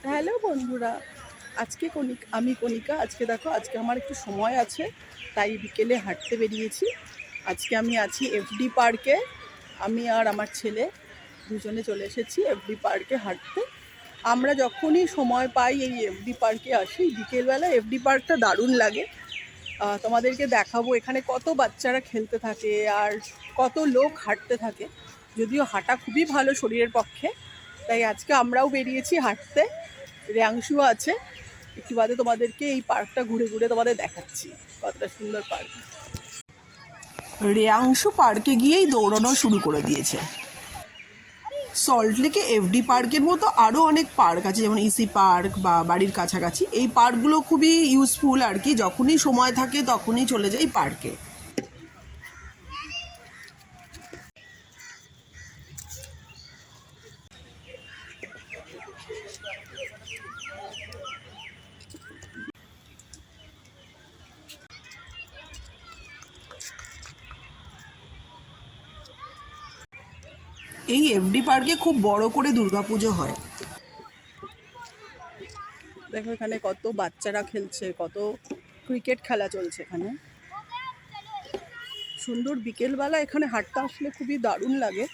Hello বন্ধুরা, আমি কণিকা। আজকে দেখো, আজকে আমার একটু সময় আছে, তাই বিকেলে হাঁটতে বেরিয়েছি। আজকে আমি আছি এফডি পার্কে। আমি আর আমার ছেলে দুজনে চলে এসেছি এফডি পার্কে হাঁটতে। আমরা যখনই সময় পাই এই এফডি পার্কে আসি। বিকেলবেলা এফডি পার্কটা দারুণ লাগে। তোমাদেরকে দেখাবো এখানে কত বাচ্চারা খেলতে থাকে আর কত লোক হাঁটতে থাকে। যদিও হাঁটা খুবই ভালো শরীরের পক্ষে, তাই আজকে আমরাও বেরিয়েছি হাঁটতে। রেয়াংশুও আছে। একটু বাদে তোমাদেরকে এই পার্কটা ঘুরে ঘুরে তোমাদের দেখাচ্ছি, কতটা সুন্দর পার্ক। রেয়াংশু পার্কে গিয়েই দৌড়ানো শুরু করে দিয়েছে। সল্টলেকে এফডি পার্কের মতো আরও অনেক পার্ক আছে, যেমন ইসি পার্ক বা বাড়ির কাছাকাছি। এই পার্কগুলো খুবই ইউজফুল আর কি। যখনই সময় থাকে তখনই চলে যাই পার্কে। এই এফডি পার্কে খুব বড় করে দুর্গাপুজো হয়। দেখো এখানে কত বাচ্চারা খেলছে, কত ক্রিকেট খেলা চলছে এখানে। সুন্দর বিকেলবেলা এখানে হাঁটতে আসলে খুবই দারুণ লাগে।